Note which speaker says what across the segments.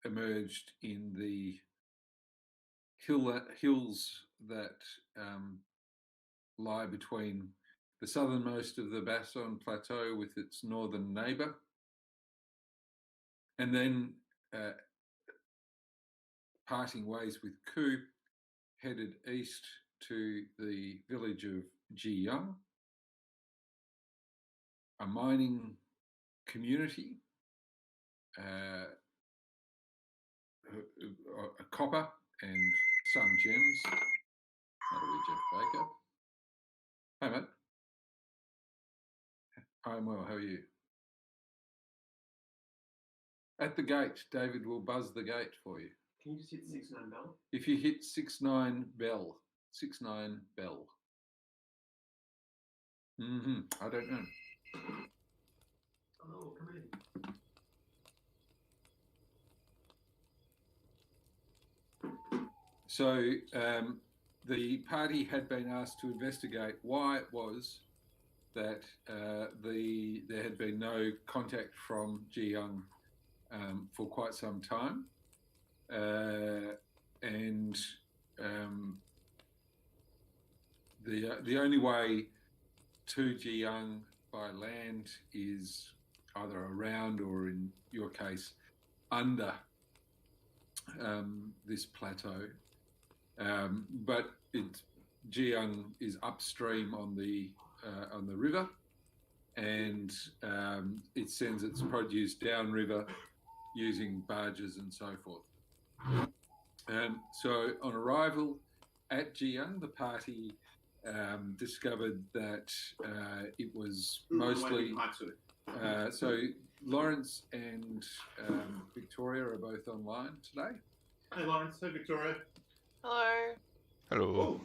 Speaker 1: emerged in the hills that lie between the southernmost of the Basson Plateau with its northern neighbour, and then parting ways with Ku, headed east to the village of Jiyang, a mining community, a copper and some gems. That'll be Jeff Baker. Hey, mate. I'm well, how are you? At the gate, David will buzz the gate for you.
Speaker 2: Can you just hit 69 bell?
Speaker 1: If you hit 69 bell, 69 bell. I don't know.
Speaker 2: Oh, come in.
Speaker 1: So the party had been asked to investigate why it was that there had been no contact from Jiyang for quite some time, and the only way to Jiyang by land is either around or, in your case, under this plateau. But Jiyang is upstream on the river, and it sends its produce downriver using barges and so forth. So on arrival at Jiyang, the party discovered that it was mostly... so Lawrence and Victoria are both online today.
Speaker 2: Hey Lawrence, hey Victoria.
Speaker 3: Hello.
Speaker 4: Hello.
Speaker 2: Oh,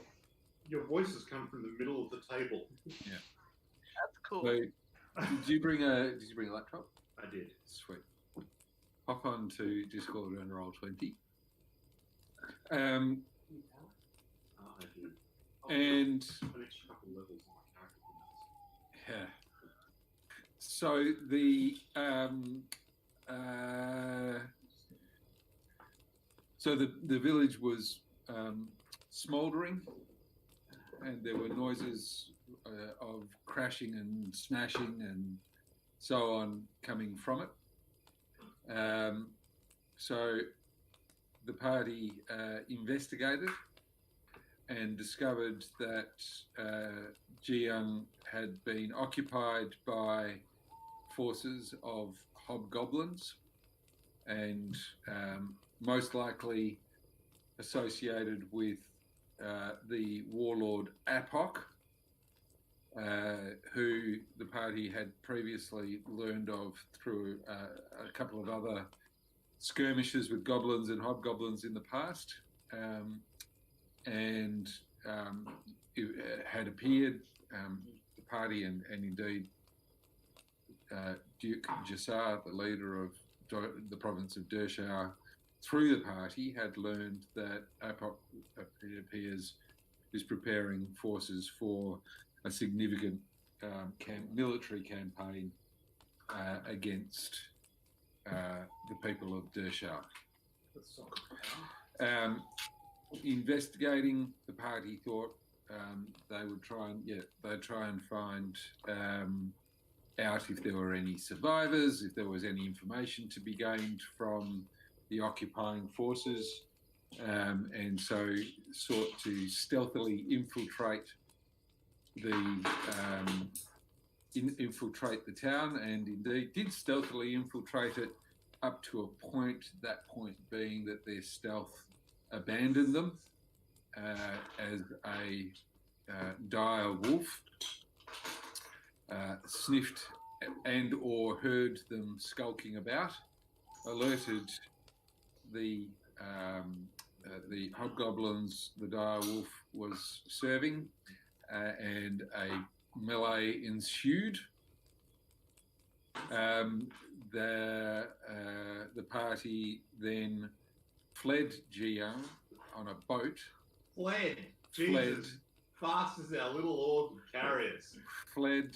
Speaker 2: your voices come from the middle of the table.
Speaker 1: Yeah.
Speaker 3: That's cool.
Speaker 1: So, did you bring a laptop?
Speaker 2: I did.
Speaker 1: Sweet. Hop on to Discord and Roll20.
Speaker 2: I did.
Speaker 1: And
Speaker 2: an extra couple levels on my character.
Speaker 1: yeah. So the village was smouldering, and there were noises of crashing and smashing and so on coming from it. So the party investigated and discovered that Jiyang had been occupied by forces of hobgoblins, and most likely associated with the warlord Apok, who the party had previously learned of through a couple of other skirmishes with goblins and hobgoblins in the past, and it had appeared, the party and indeed Duke Jassar, the leader of the province of Dershar, through the party had learned that Apok, it appears, is preparing forces for a significant military campaign against the people of Dershar. Investigating, the party thought they would try and find out if there were any survivors, if there was any information to be gained from the occupying forces, and so sought to stealthily infiltrate the town, and indeed did stealthily infiltrate it up to a point, that point being that their stealth abandoned them as a dire wolf sniffed and or heard them skulking about, alerted the hobgoblins the dire wolf was serving, and a melee ensued. The party then fled Jiyang on a boat.
Speaker 2: Fled. Jesus. Fast as our little orb of carriers.
Speaker 1: Fled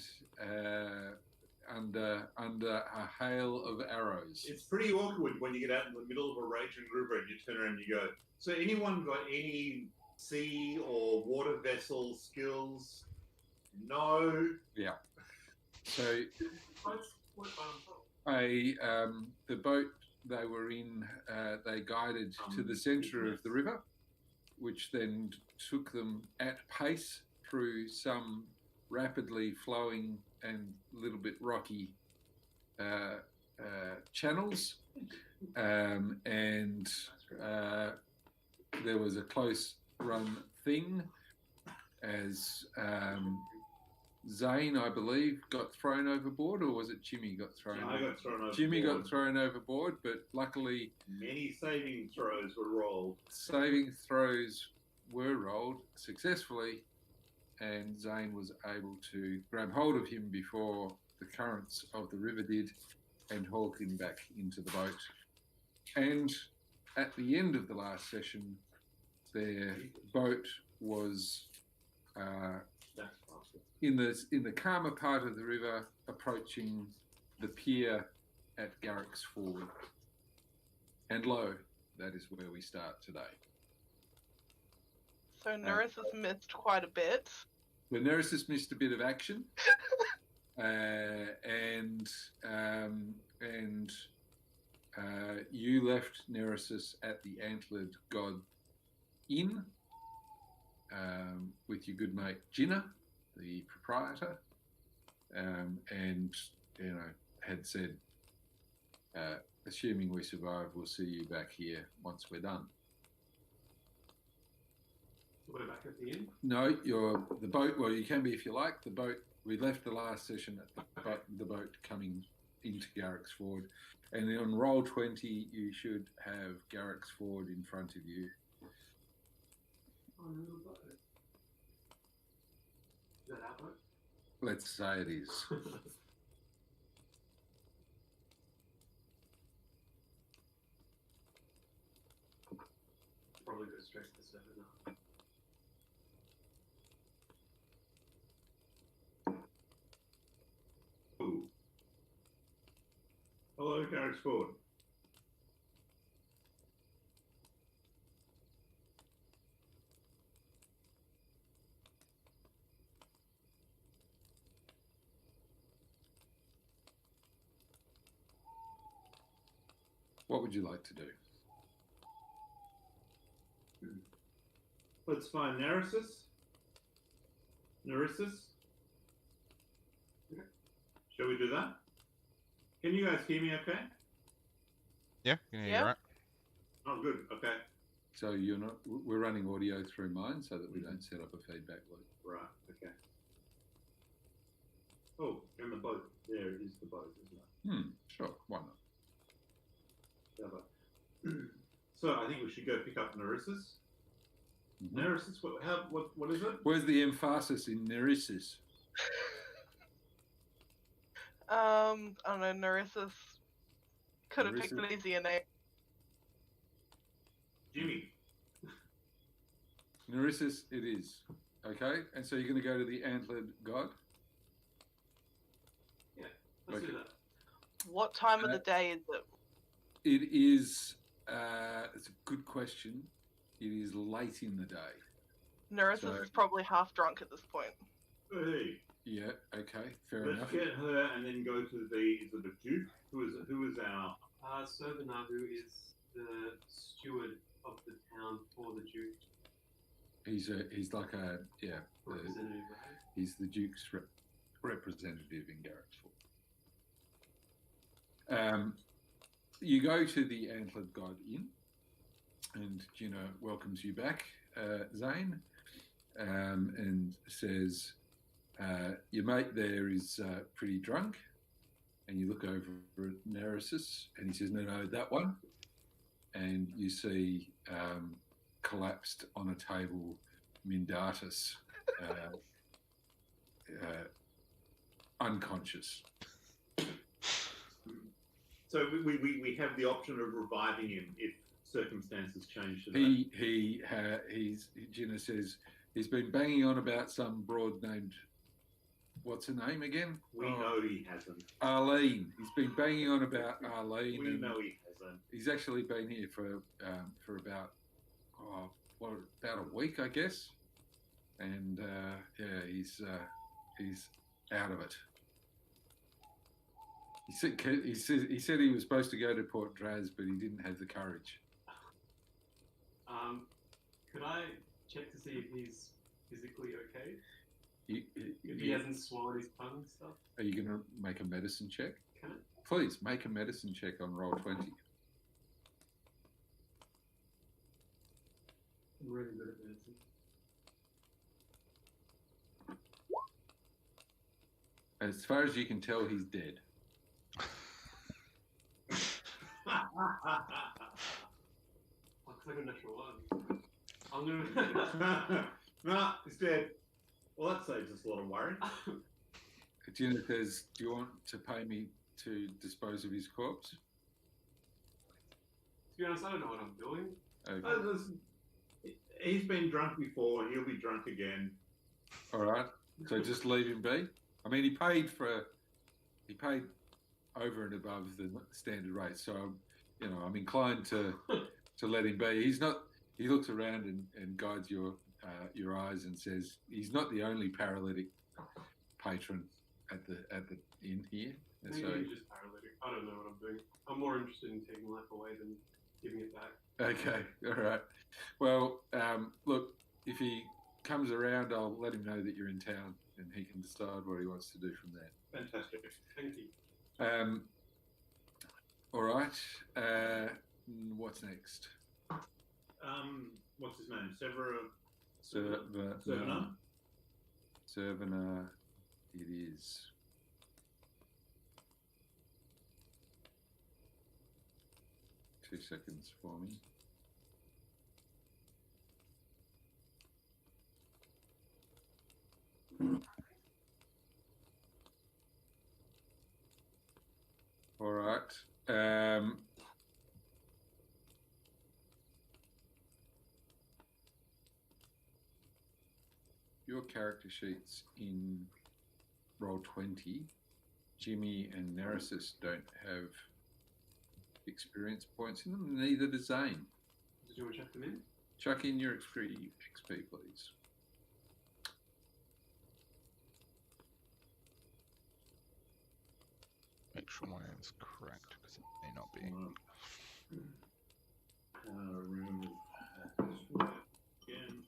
Speaker 1: under a hail of arrows.
Speaker 2: It's pretty awkward when you get out in the middle of a raging river and you turn around and you go, so anyone got any sea or water vessel skills? No.
Speaker 1: Yeah. So
Speaker 2: Boats
Speaker 1: the boat they were in, they guided to the centre of the river, which then took them at pace through some rapidly flowing and a little bit rocky channels, and there was a close run thing as Zane, I believe, got thrown overboard, or was it Jimmy got thrown?
Speaker 2: I got thrown overboard.
Speaker 1: Jimmy got thrown overboard, but luckily
Speaker 2: many saving throws were rolled.
Speaker 1: Saving throws were rolled successfully, and Zane was able to grab hold of him before the currents of the river did and haul him back into the boat. And at the end of the last session, their boat was in the calmer part of the river, approaching the pier at Garrick's Ford. And lo, that is where we start today.
Speaker 3: So Nerissus missed quite a bit.
Speaker 1: Well, Nerissus missed a bit of action, and you left Nerissus at the Antlered God Inn with your good mate Jinna, the proprietor, and had said, assuming we survive, we'll see you back here once we're done.
Speaker 2: We're back at the end?
Speaker 1: No, the boat. Well, you can be if you like. The boat. We left the last session at the boat coming into Garrick's Ford, and then on roll 20, you should have Garrick's Ford in front of you.
Speaker 2: Oh, no, boat. Is that our boat?
Speaker 1: Let's say it is.
Speaker 2: Probably go straight to the server now. Ooh. Hello, Garrick's Ford.
Speaker 1: What would you like to do?
Speaker 2: Let's find Nerissus. Okay. Shall we do that? Can you guys hear me okay?
Speaker 4: Yeah, can hear
Speaker 3: Yeah.
Speaker 4: you right.
Speaker 2: Oh, good. Okay.
Speaker 1: So we're running audio through mine so that we don't set up a feedback loop.
Speaker 2: Right. Okay. Oh, and the boat. There is the boat, isn't it?
Speaker 1: Sure. Why not?
Speaker 2: So I think we should go pick up Nerissus.
Speaker 1: Mm-hmm.
Speaker 2: Nerissus, what is it?
Speaker 1: Where's the emphasis in Nerissus?
Speaker 3: I don't know, Nerissus could have picked
Speaker 1: Nerissus?
Speaker 3: an easier name.
Speaker 2: Jimmy.
Speaker 1: Nerissus it is. Okay, and so you're going to go to the Antlered God?
Speaker 2: Yeah, let's do that.
Speaker 3: What time of the day is it?
Speaker 1: It is, it's a good question. It is late in the day.
Speaker 3: Nerissus is probably half drunk at this point.
Speaker 2: Hey,
Speaker 1: Yeah, okay, fair
Speaker 2: let's
Speaker 1: enough.
Speaker 2: get her and then go to is it the Duke? Who is our...
Speaker 5: Sobanahu is the steward of the town for the Duke.
Speaker 1: He's like
Speaker 5: Representative, right?
Speaker 1: he's the Duke's representative in Garrick's Ford. You go to the Antlered God Inn, and Gina welcomes you back, Zane, and says, your mate there is pretty drunk. And you look over at Nerissus, and he says, no, that one. And you see collapsed on a table Mindatus, unconscious.
Speaker 2: So we have the option of reviving him if circumstances change today.
Speaker 1: Gina says he's been banging on about some broad named what's her name again?
Speaker 2: We know he hasn't.
Speaker 1: Arlene. He's been banging on about Arlene.
Speaker 2: We know he hasn't.
Speaker 1: He's actually been here for about about a week, I guess. And yeah, he's out of it. He said he was supposed to go to Port Draz, but he didn't have the courage.
Speaker 5: Could I check to see if he's physically okay? If he
Speaker 1: You,
Speaker 5: hasn't swallowed his tongue and stuff?
Speaker 1: are you going to make a medicine check?
Speaker 5: Can it?
Speaker 1: Please make a medicine check on roll 20.
Speaker 5: I'm really good at medicine.
Speaker 1: As far as you can tell, he's dead.
Speaker 5: Looks like a natural one. I'm gonna.
Speaker 2: No, he's dead. Well, that saves us a lot of worry.
Speaker 1: Gina says, do you want to pay me to dispose of his corpse?
Speaker 5: To be honest, I don't know what I'm doing.
Speaker 1: Okay.
Speaker 2: Listen, he's been drunk before. He'll be drunk again.
Speaker 1: All right. So just leave him be. I mean, he paid over and above the standard rate. So, you know, I'm inclined to let him be. He's not. He looks around and guides your eyes and says, he's not the only paralytic patron at the inn here. And
Speaker 5: Maybe
Speaker 1: so,
Speaker 5: he's just paralytic. I don't know what I'm doing. I'm more interested in taking life away than giving it back.
Speaker 1: okay, all right. Well, look, if he comes around, I'll let him know that you're in town, and he can decide what he wants to do from there.
Speaker 2: Fantastic.
Speaker 5: Thank you.
Speaker 1: All right. What's next?
Speaker 2: What's his name?
Speaker 1: Servana. Servana. It is. Two seconds for me. All right. Your character sheets in roll 20, Jimmy and Neresis don't have experience points in them, neither does Zane.
Speaker 5: Did you want to chuck them in?
Speaker 1: Chuck in your XP, please.
Speaker 4: Make sure my name's correct because it may not be.
Speaker 2: Remove password again.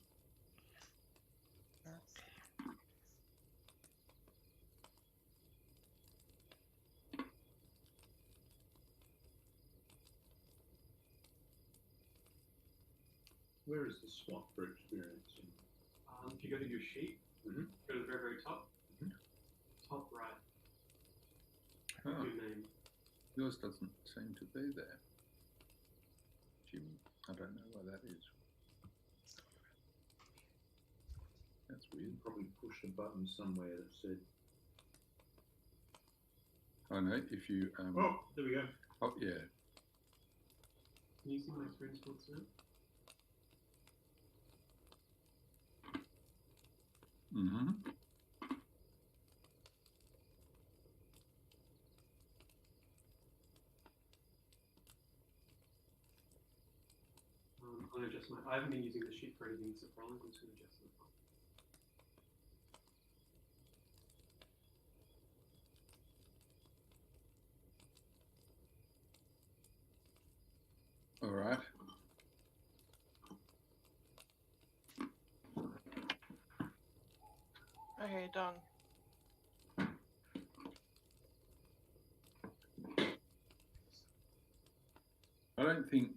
Speaker 2: Where is the swap for experience?
Speaker 5: If you go to your sheet,
Speaker 2: Mhm.
Speaker 5: go to the very, very top.
Speaker 2: Mhm.
Speaker 5: Top right.
Speaker 1: Oh,
Speaker 5: Your name.
Speaker 1: yours doesn't seem to be there. Jimmy, I don't know why that is. That's
Speaker 2: You
Speaker 1: weird.
Speaker 2: probably pushed a button somewhere that said,
Speaker 1: I know, if you...
Speaker 2: oh, there we go.
Speaker 1: oh, yeah.
Speaker 5: Can you see my experience points now?
Speaker 1: Mm-hmm.
Speaker 5: I'm going to adjust my. I haven't been using the sheet for anything, so probably I'm just going to adjust it.
Speaker 1: All right.
Speaker 3: Okay, done.
Speaker 1: I don't think...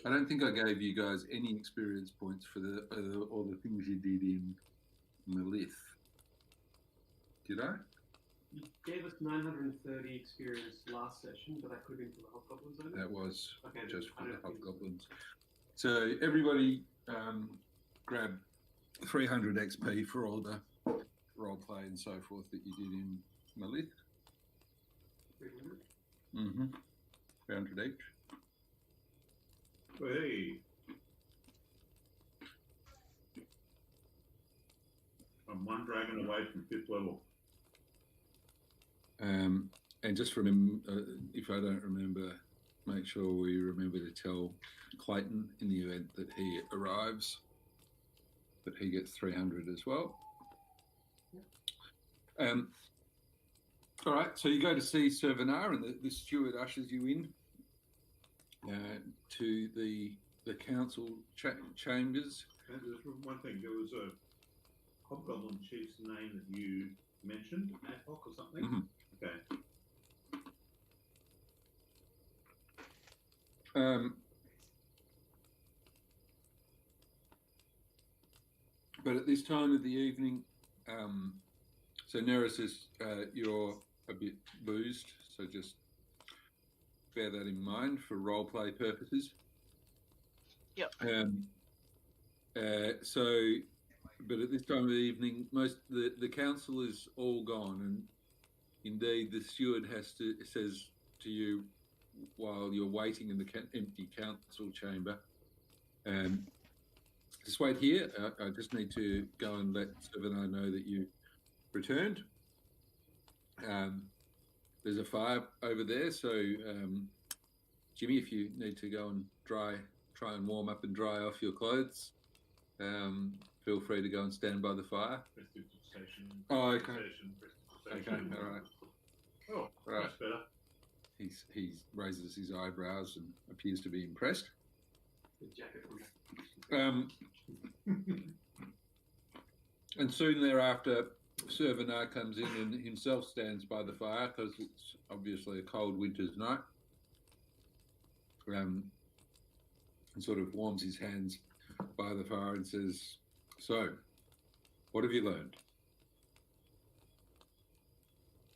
Speaker 1: I don't think I gave you guys any experience points for all the things you did in Melith. Did I?
Speaker 5: You gave us 930 experience last session, but that could have been for the Hobgoblins, only?
Speaker 1: That was
Speaker 5: Okay,
Speaker 1: just
Speaker 5: I
Speaker 1: for the
Speaker 5: don't think so.
Speaker 1: Hobgoblins. So everybody grab 300 XP for all the role play and so forth that you did in Melith.
Speaker 5: 300?
Speaker 1: Mm-hmm. 300 each.
Speaker 2: Hey, I'm one dragon away from 5th level.
Speaker 1: And just remember, if I don't remember, make sure we remember to tell Clayton in the event that he arrives that he gets 300 as well. All right, so you go to see Servanar, and the steward ushers you in to the council chambers.
Speaker 2: And there's one thing. There was a hobgoblin chief's name that you mentioned, ad hoc or something.
Speaker 1: Mm-hmm.
Speaker 2: Okay.
Speaker 1: But at this time of the evening, so Nera says you're a bit boozed, so just bear that in mind for roleplay purposes.
Speaker 3: Yep.
Speaker 1: But at this time of the evening, the council is all gone, and indeed the steward says to you while you're waiting in the empty council chamber, just wait here. I just need to go and let Servanar know that you returned. There's a fire over there, so Jimmy, if you need to go and try and warm up and dry off your clothes, feel free to go and stand by the fire. Oh, okay. Okay, all right.
Speaker 2: Oh,
Speaker 1: Right.
Speaker 2: that's better.
Speaker 1: He raises his eyebrows and appears to be impressed.
Speaker 5: The jacket from
Speaker 1: And soon thereafter, Servanar comes in and himself stands by the fire because it's obviously a cold winter's night. And sort of warms his hands by the fire and says, "So, what have you learned?"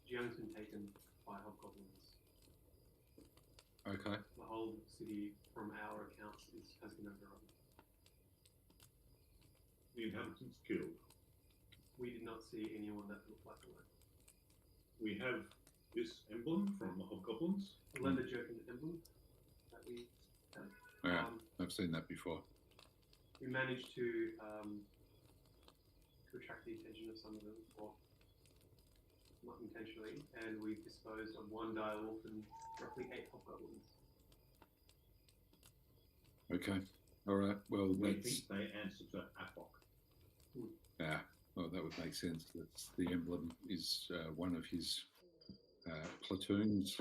Speaker 5: Jiang's been taken by hobgoblins.
Speaker 1: Okay.
Speaker 5: The whole city, from our accounts, has been overrun.
Speaker 2: The inhabitants killed.
Speaker 5: We did not see anyone that looked like a man.
Speaker 2: We have this emblem from the hobgoblins.
Speaker 5: A leather jerkin emblem that we had.
Speaker 1: Yeah, I've seen that before.
Speaker 5: We managed to attract the attention of some of them, or not intentionally, and we disposed of one direwolf and roughly 8 hobgoblins.
Speaker 1: Okay. All right. Well,
Speaker 2: We
Speaker 1: that's...
Speaker 2: think they answer to APOC.
Speaker 1: Yeah, well, that would make sense. That's the emblem is one of his platoons.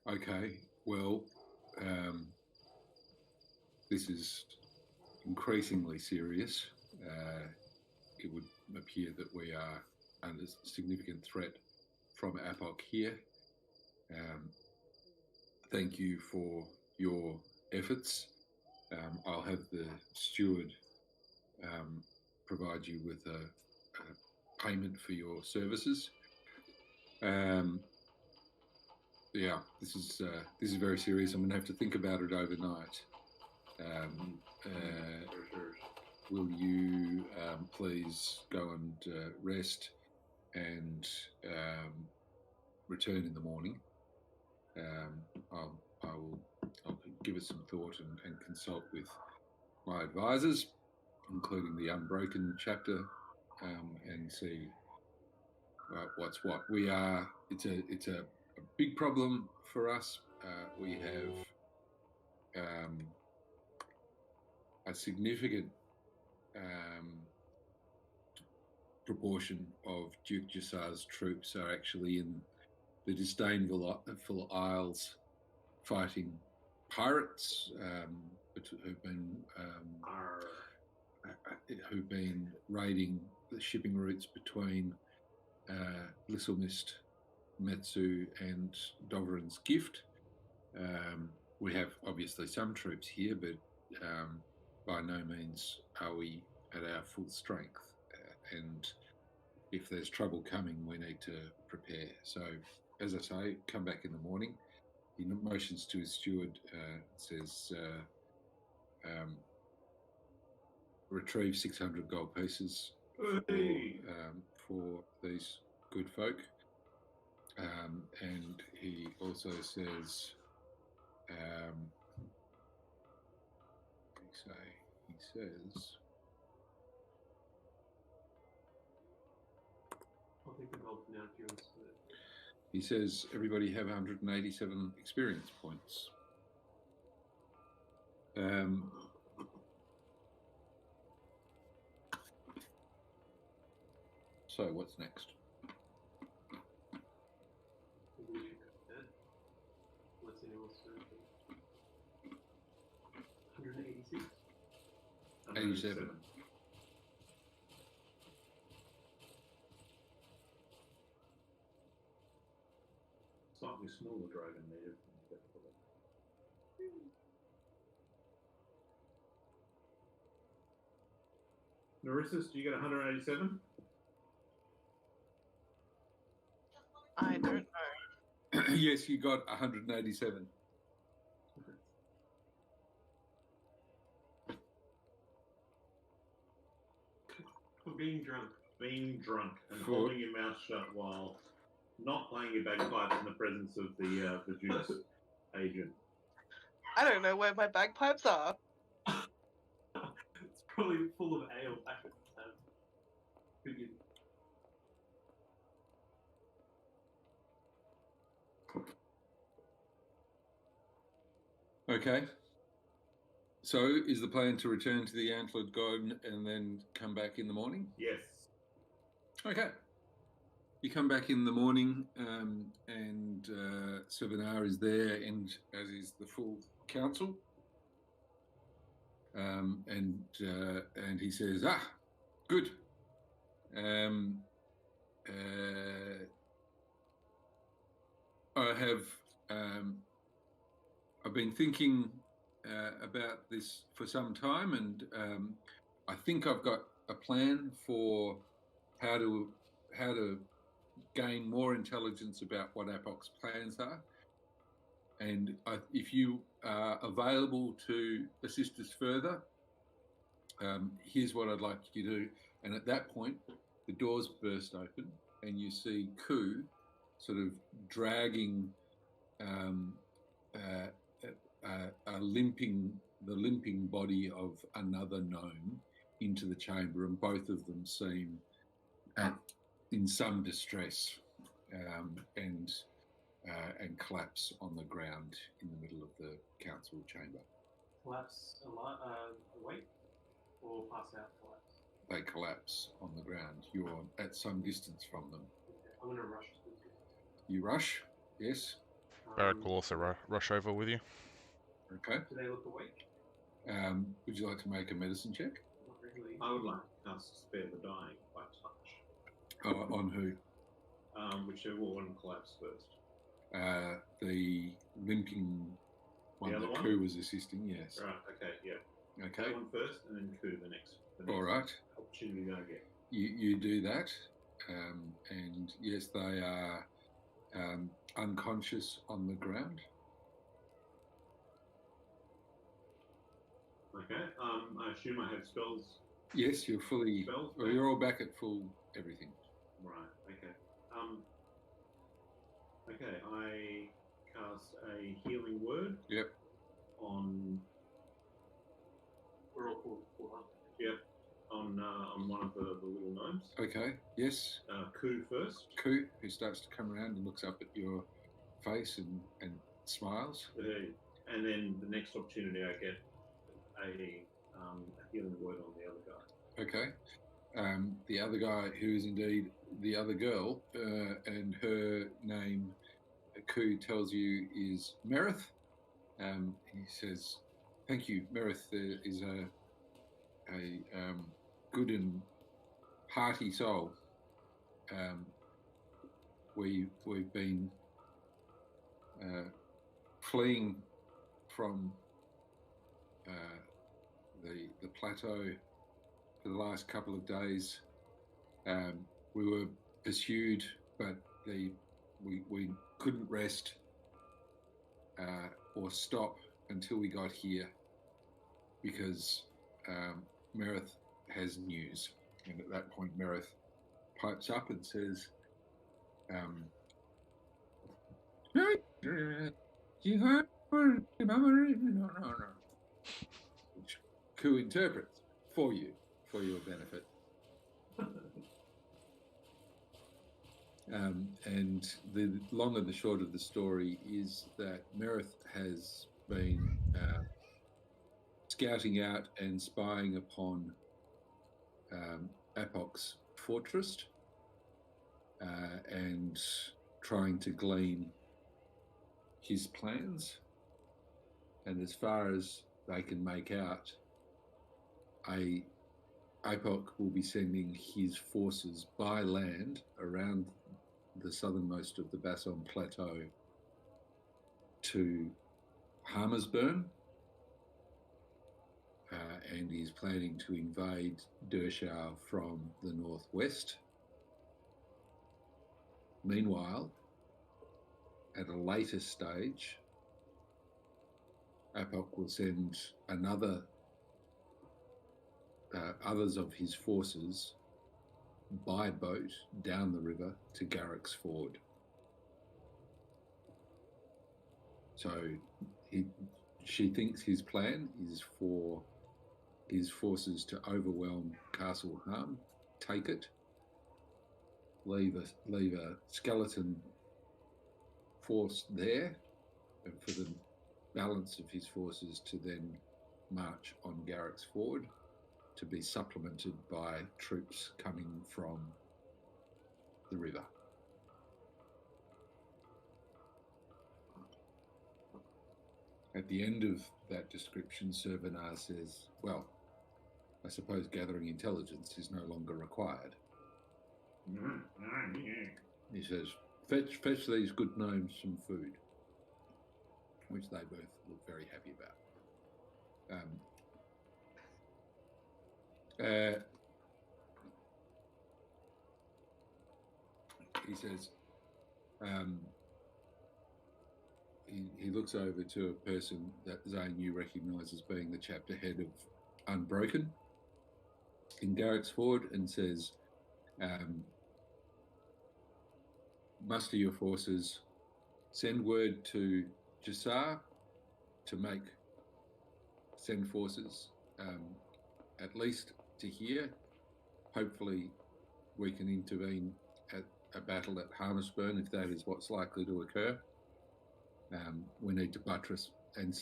Speaker 1: Okay, well, this is increasingly serious. It would appear that we are under significant threat from APOC here. Thank you for your efforts. I'll have the steward provide you with a payment for your services. Yeah, this is very serious. I'm going to have to think about it overnight. Will you please go and rest and return in the morning? I'll give it some thought and consult with my advisors, including the Unbroken chapter, and see what's what. It's a big problem for us. We have a significant proportion of Duke Jassar's troops are actually in the Disdainful Isles fighting pirates who've been raiding the shipping routes between Lisselmist, Metzu, and Dovran's Gift. We have obviously some troops here, but by no means are we at our full strength. And if there's trouble coming, we need to prepare. So, as I say, come back in the morning. He motions to his steward, says, retrieve 600 gold pieces for these good folk. And he also says, he says,
Speaker 5: health now if you want to split it.
Speaker 1: He says everybody have 187 experience points. So what's next?
Speaker 5: Maybe we should go to bed. Unless anyone else does anything. 186.
Speaker 1: 87.
Speaker 2: Slightly smaller dragon there. Narcissus, do you get 187?
Speaker 3: I don't know.
Speaker 1: Yes, you got 187.
Speaker 5: For being drunk.
Speaker 2: Being drunk and
Speaker 1: For-
Speaker 2: holding your mouth shut while not playing your bagpipes in the presence of the juice agent.
Speaker 3: I don't know where my bagpipes are.
Speaker 5: It's probably full of ale back at the time. Begin.
Speaker 1: Okay. So is the plan to return to the Antlered God and then come back in the morning?
Speaker 2: Yes.
Speaker 1: Okay. You come back in the morning, and Sevenar is there, and as is the full council. And he says, good. I have. I've been thinking about this for some time, and I think I've got a plan for how to gain more intelligence about what APOC's plans are. And if you are available to assist us further, here's what I'd like you to do. And at that point, the doors burst open, and you see Ku sort of dragging the limping body of another gnome into the chamber, and both of them seem in some distress, and collapse on the ground in the middle of the council chamber.
Speaker 5: Collapse awake or pass out collapse?
Speaker 1: They collapse on the ground. You're at some distance from them.
Speaker 5: Okay, I'm going to rush to them.
Speaker 1: You rush, yes?
Speaker 4: Barrett will also rush over with you.
Speaker 1: Okay.
Speaker 5: Do they look awake?
Speaker 1: Would you like to make a medicine check?
Speaker 5: Not really.
Speaker 2: I would like to cast Spare the Dying by touch.
Speaker 1: On who?
Speaker 2: Whichever one collapsed first.
Speaker 1: The limping one
Speaker 2: The other
Speaker 1: that
Speaker 2: one?
Speaker 1: Ku was assisting, yes.
Speaker 2: Right, okay, yeah.
Speaker 1: Okay.
Speaker 2: That one first, and then Ku the next.
Speaker 1: All right.
Speaker 2: Opportunity I get.
Speaker 1: You do that, and yes, they are unconscious on the ground.
Speaker 2: Okay. I assume I have spells.
Speaker 1: Yes, you're fully.
Speaker 2: Spells.
Speaker 1: Well, you're all back at full everything.
Speaker 2: Right. Okay. Okay. I cast a healing word.
Speaker 1: Yep.
Speaker 2: On.
Speaker 5: We're all full up.
Speaker 2: Yep. On one of the little gnomes.
Speaker 1: Okay. Yes.
Speaker 2: Ku first.
Speaker 1: Ku, who starts to come around and looks up at your face and smiles.
Speaker 2: And then the next opportunity, I get a healing word on the other guy.
Speaker 1: Okay. The other guy, who is indeed the other girl, and her name, Ku tells you, is Merith. He says, "Thank you, Merith is a good and hearty soul. We've been fleeing from the plateau for the last couple of days. We were pursued, but we couldn't rest or stop until we got here, because Merith has news." And at that point, Merith pipes up and says, "You heard?" Which Ku interprets for you, for your benefit. And the long and the short of the story is that Merith has been scouting out and spying upon Apok's fortress and trying to glean his plans. And as far as they can make out, Apok will be sending his forces by land around the southernmost of the Basson Plateau to Hammersburn, and he's planning to invade Dershau from the northwest. Meanwhile, at a later stage, Apok will send others of his forces by boat down the river to Garrick's Ford. So she thinks his plan is for his forces to overwhelm Castle Harm, take it, leave a skeleton force there, and for the balance of his forces to then march on Garrick's Ford, to be supplemented by troops coming from the river. At the end of that description, Servanar says, well, I suppose gathering intelligence is no longer required. He says, fetch these good gnomes some food, which they both look very happy about. He says, he looks over to a person that Zane you recognise as being the chapter head of Unbroken in Garrick's Ford, and says, muster your forces, send word to Jassar to send forces at least to here. Hopefully we can intervene at a battle at Hammersburn if that is what's likely to occur. We need to buttress and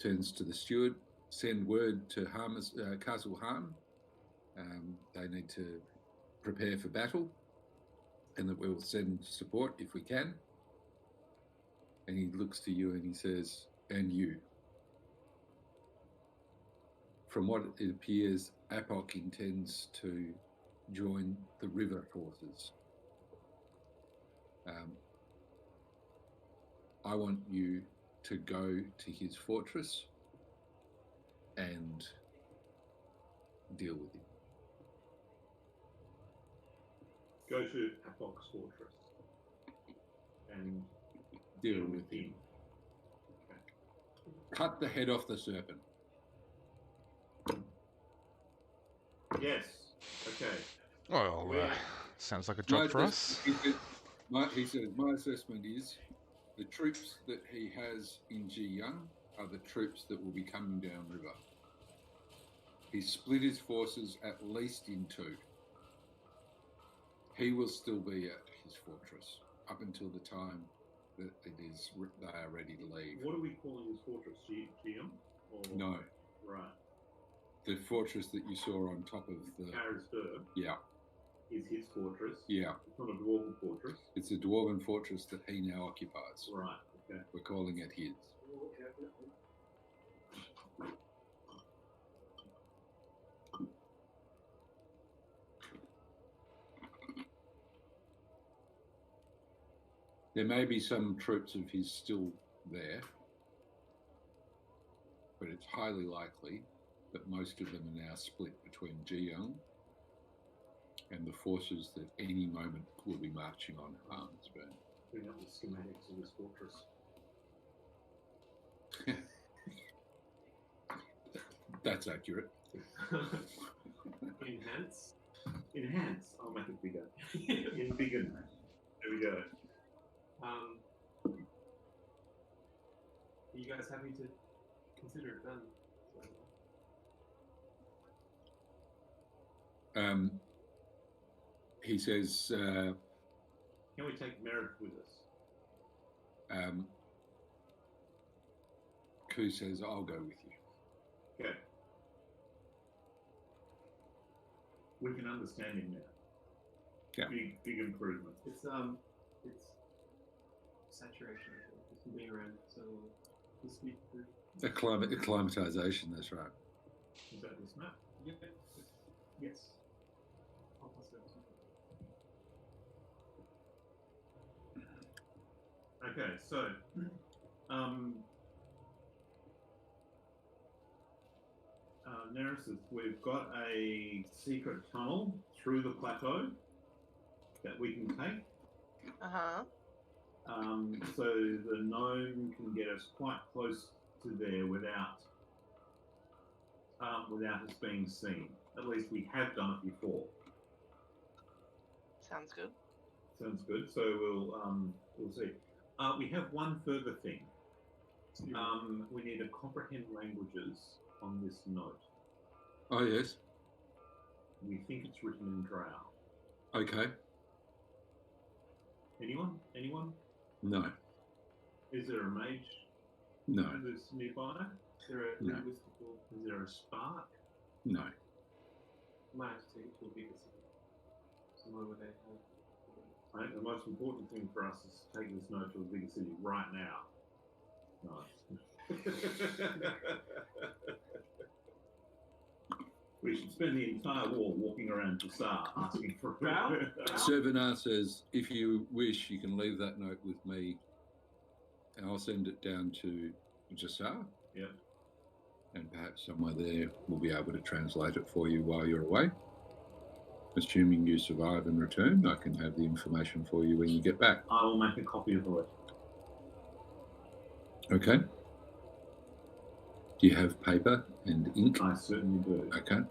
Speaker 1: turns to the steward, send word to Castle Harm. They need to prepare for battle, and that we will send support if we can. And he looks to you and he says, and you. From what it appears, Apok intends to join the river forces. I want you to go to his fortress and deal with him.
Speaker 2: Go to Apok's fortress and
Speaker 1: Deal with him.
Speaker 2: Okay.
Speaker 1: Cut the head off the serpent.
Speaker 2: Yes. Okay.
Speaker 4: Well, sounds like a job for us.
Speaker 1: He says, my assessment is the troops that he has in Jiyang are the troops that will be coming downriver. He split his forces at least in two. He will still be at his fortress up until the time that they are ready to leave.
Speaker 2: What are we calling this fortress? Jiam?
Speaker 1: No,
Speaker 2: Right.
Speaker 1: the fortress that you saw on top of the...
Speaker 2: Carisburg
Speaker 1: Yeah,
Speaker 2: is his fortress.
Speaker 1: yeah.
Speaker 2: It's not a dwarven fortress.
Speaker 1: It's a dwarven fortress that he now occupies.
Speaker 2: Right. Okay.
Speaker 1: We're calling it his. There may be some troops of his still there, but it's highly likely that most of them are now split between Jiyang and the forces that any moment will be marching on Harmsburn.
Speaker 2: Bring up the schematics of this fortress.
Speaker 1: That's accurate.
Speaker 5: Enhance.
Speaker 2: Enhance. I'll make it bigger. In bigger. There we go.
Speaker 5: Are you guys happy to consider it done?
Speaker 1: he says,
Speaker 2: Can we take Merrick with us?
Speaker 1: Ku says, I'll go with you.
Speaker 2: Okay. We can understand him now.
Speaker 1: Yeah.
Speaker 2: Big improvement.
Speaker 5: It's saturation. I think, just from being around it, so we'll speak through.
Speaker 1: Acclimatization, that's right.
Speaker 2: Is that this map?
Speaker 5: Yep. Yes. I'll pass it over to you.
Speaker 2: Okay, so Neresis, we've got a secret tunnel through the plateau that we can take. So the gnome can get us quite close to there without us being seen. At least we have done it before.
Speaker 3: Sounds good.
Speaker 2: Sounds good. So we'll see. We have one further thing. We need to comprehend languages on this note.
Speaker 1: Oh, yes.
Speaker 2: We think it's written in Drow.
Speaker 1: Okay.
Speaker 2: Anyone?
Speaker 1: No.
Speaker 2: Is there a mage?
Speaker 1: No.
Speaker 2: That's nearby?
Speaker 5: Is there a linguistical?
Speaker 2: Is there a spark?
Speaker 1: No.
Speaker 5: I might have to take it to a bigger city. Somewhere where they have.
Speaker 2: I think the most important thing for us is to take this note to a bigger city right now. Nice. We should spend the entire war walking around Jasar asking for
Speaker 1: Servanar says, if you wish, you can leave that note with me, and I'll send it down to Jasar.
Speaker 2: Yep.
Speaker 1: And perhaps somewhere there we'll be able to translate it for you while you're away. Assuming you survive and return, I can have the information for you when you get back.
Speaker 2: I will make a copy of the letter.
Speaker 1: Okay. Do you have paper and ink?
Speaker 2: I certainly do.
Speaker 1: Okay.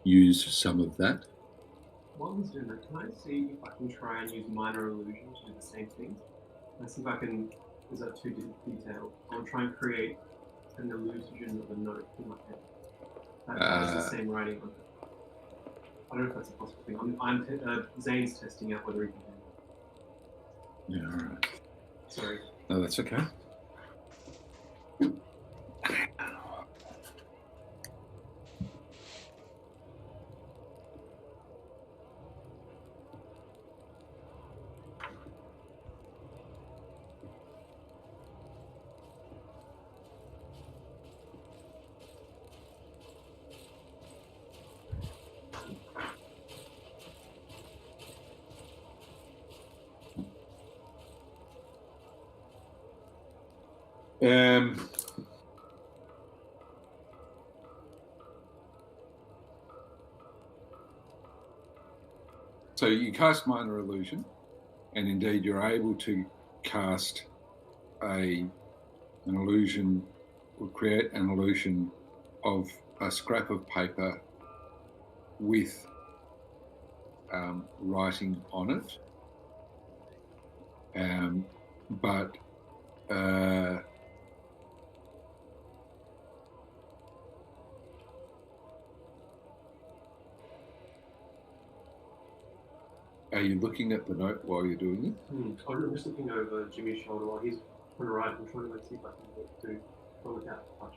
Speaker 1: Use some of that.
Speaker 5: While he's doing that, can I see if I can try and use minor illusion to do the same thing? Let's see if I can. Is that too detailed? I'll try and create an illusion of a note in my head. That has the same writing on it. I don't know if that's a possible thing. Zane's testing out whether he can do that.
Speaker 1: Yeah, all right.
Speaker 5: Sorry.
Speaker 1: No, that's okay. So you cast minor illusion, and indeed you're able to cast an illusion, or create an illusion of a scrap of paper with writing on it. But are you looking at the note while you're doing it?
Speaker 5: I'm just looking over Jimmy's shoulder while he's on the right. I'm trying to see if I can look out the touch.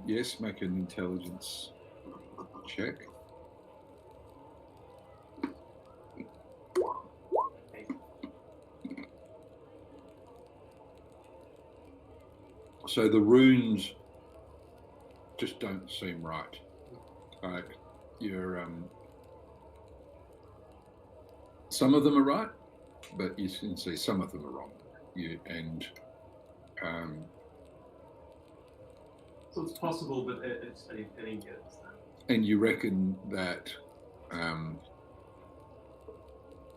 Speaker 1: Yes, make an intelligence check. So the runes just don't seem right. Like you're some of them are right, but you can see some of them are wrong.
Speaker 5: So it's possible, but I didn't get it.
Speaker 1: And you reckon that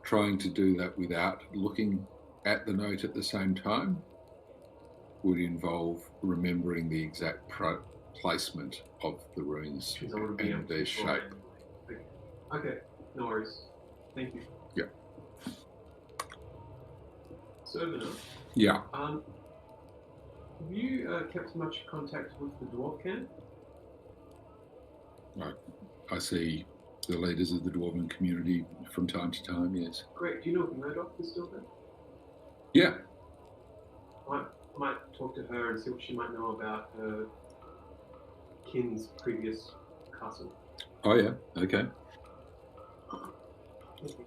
Speaker 1: trying to do that without looking at the note at the same time would involve remembering the exact placement of the runes and their shape.
Speaker 5: Okay, no worries. Thank you.
Speaker 1: Yeah.
Speaker 5: Servitor,
Speaker 1: Yeah.
Speaker 5: have you kept much contact with the dwarf camp?
Speaker 1: I see the leaders of the dwarven community from time to time, yes.
Speaker 5: Great. Do you know if Murdoch is still there?
Speaker 1: Yeah.
Speaker 5: I might talk to her and see what she might know about her kin's previous castle.
Speaker 1: Oh, yeah. Okay.
Speaker 5: Thank you.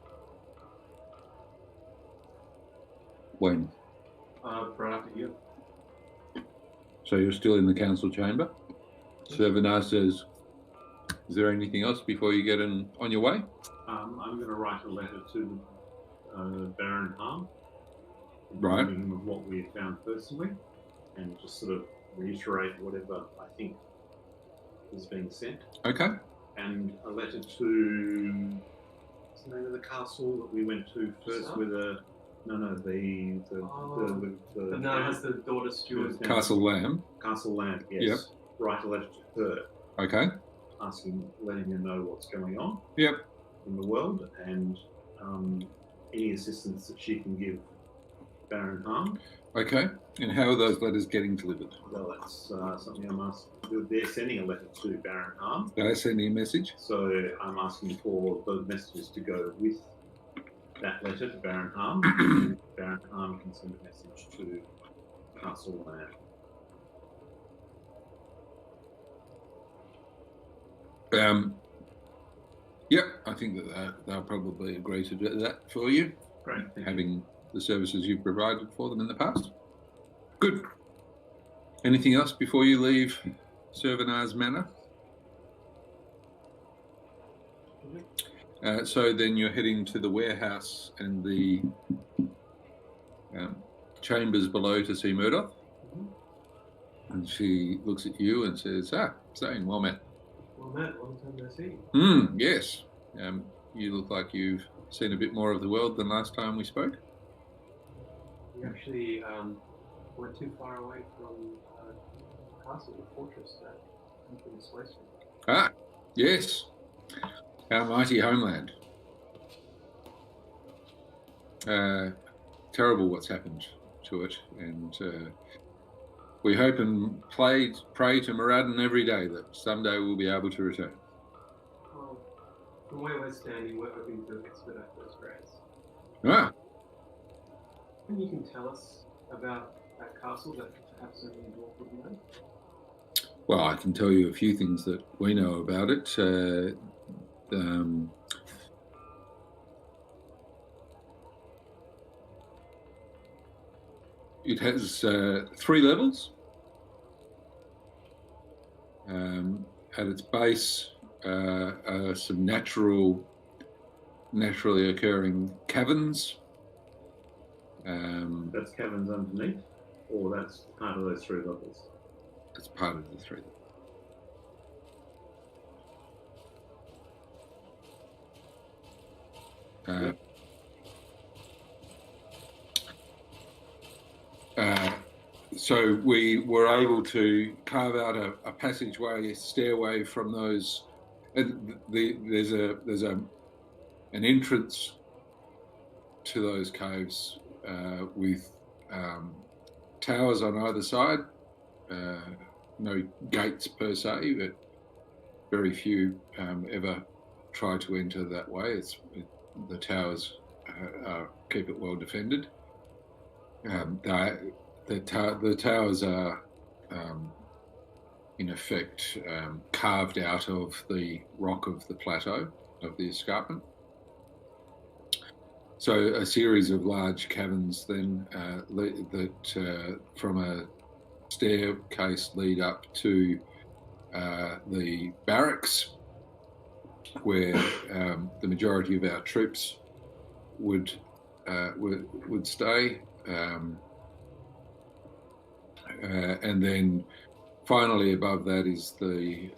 Speaker 1: When?
Speaker 5: Right after you.
Speaker 1: So you're still in the council chamber? Servanar says, is there anything else before you get on your way?
Speaker 2: I'm going to write a letter to Baron Harm,
Speaker 1: Right.
Speaker 2: informing him of what we have found personally, and just sort of reiterate whatever I think is being sent.
Speaker 1: Okay.
Speaker 2: And a letter to, what's the name of the castle that we went to first with a, the
Speaker 5: nun has the daughter steward.
Speaker 1: Castle Lamb.
Speaker 2: Castle Lamb, yes.
Speaker 1: Yep.
Speaker 2: Write a letter to her,
Speaker 1: Okay.
Speaker 2: letting her know what's going on.
Speaker 1: Yep.
Speaker 2: In the world, and any assistance that she can give Baron Harm.
Speaker 1: Okay. And how are those letters getting delivered?
Speaker 2: Well, that's something I'm asking. They're sending a letter to Baron Harm.
Speaker 1: They're sending a message?
Speaker 2: So I'm asking for those messages to go with that letter to Baron Harm. And Baron Harm can send a message to Castle Lamb.
Speaker 1: Yep, I think that they'll probably agree to do that for you,
Speaker 2: Great. Thank you.
Speaker 1: having the services you've provided for them in the past. Good. Anything else before you leave Servanar's Manor? So then you're heading to the warehouse and the chambers below to see Murdoch. And she looks at you and says, Zane, well met.
Speaker 5: Well met, long time no see.
Speaker 1: Yes. You look like you've seen a bit more of the world than last time we spoke.
Speaker 5: We actually weren't too far away from the castle, the fortress that Anthony Sways from.
Speaker 1: Yes. Our mighty homeland. Terrible what's happened to it, and we hope and pray to Moradin every day that someday we'll be able to return.
Speaker 5: Well, from where we're standing, we're hoping to expedite those grades. And you can tell us about that castle that perhaps only a dwarf would know?
Speaker 1: Well, I can tell you a few things that we know about it. It has 3 levels. At its base are some naturally occurring caverns.
Speaker 2: That's caverns underneath, or that's part of those 3 levels?
Speaker 1: It's part of the 3 levels. So we were able to carve out a passageway, a stairway from those. There's an entrance to those caves with towers on either side. No gates per se, but very few ever try to enter that way. The towers keep it well defended. The towers are, in effect, carved out of the rock of the plateau of the escarpment. So a series of large caverns then that from a staircase lead up to the barracks, where the majority of our troops would stay. And then finally above that is the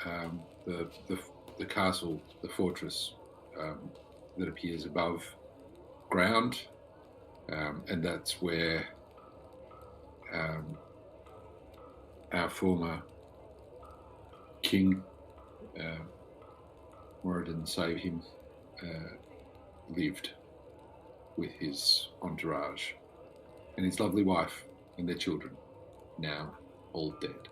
Speaker 1: castle, the fortress that appears above ground, and that's where our former king, Moradin save him, lived with his entourage. and his lovely wife and their children, now all dead.